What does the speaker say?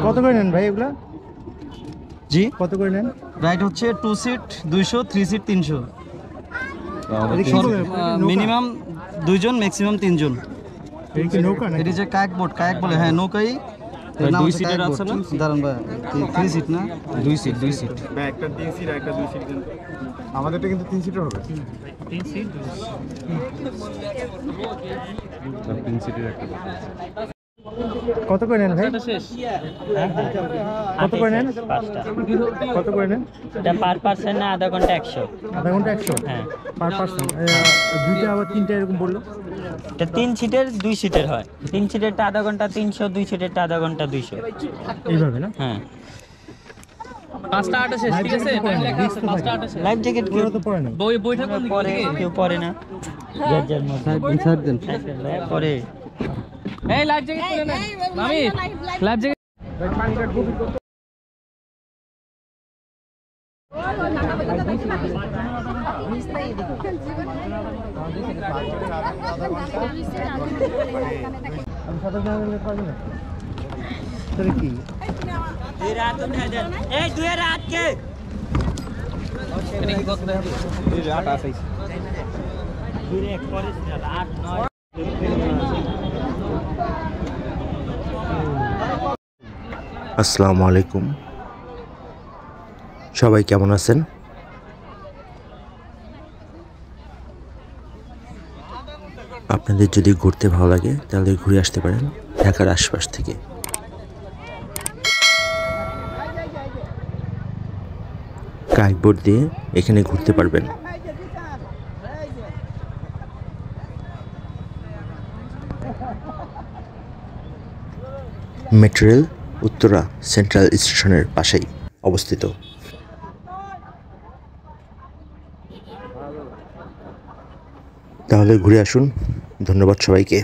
কত করে নেন ভাই এগুলা? জি কত করে নেন? রাইড হচ্ছে 2 সিট 200, 3 সিট 300। মিনিমাম 2 জন, ম্যাক্সিমাম 3 জন। এটা কি নৌকা নাকি? এটা যে কায়াক বোট, কায়াক বলে। হ্যাঁ, নৌকাই। 2 সিটের আছে না? দাঁড়ান ভাই, 3 সিট না? 2 সিট, 2 সিট। ভাই একটা 3 সিট একটা 2 সিট দেন। আমাদেরটা কিন্তু 3 সিটের হবে। 3 সিট 3 সিটের একটা। কত করে নেন ভাই? শেষ। কত করে নেন? কত করে নেন? এটা পার পার্সন না আধা ঘন্টা 100? আধা ঘন্টা 100? হ্যাঁ, পার পার্সন। দুইটা আবার তিনটা এরকম বললো। এটা 3 সিটের 2 সিটের হয়। 3 সিটেরটা আধা ঘন্টা 300, 2 সিটেরটা আধা ঘন্টা 200। এইভাবে না? হ্যাঁ। 5টা 8 শেষ, ঠিক আছে? টাইম লেখা আছে 5টা 8 শেষ। লাইফ জ্যাকেট কেউ তো পড়ে না। বইটা কোন দিকে? পরে কেউ পরে না। যার যার মধ্যে পরে। এই লাইফ জ্যাকেট খুলে নেন মামি, লাইফ জ্যাকেট। আমি সাথে সাথে পারবো না। তাহলে কি? 2 রাত উঠে দেন। এই 2 রাত কে? এটা কি কত দেখাবো? 2 8 আছে। 2 এক করে 8 9। আসসালামু আলাইকুম, সবাই কেমন আছেন? আপনাদের যদি ঘুরতে ভালো লাগে তাহলে ঘুরে আসতে পারেন ঢাকার আশপাশ থেকে। কায়াক বোট দিয়ে এখানে ঘুরতে পারবেন। মেট্রো রেল উত্তরা সেন্ট্রাল স্টেশনের পাশেই অবস্থিত। তাহলে ঘুরে আসুন। ধন্যবাদ সবাইকে।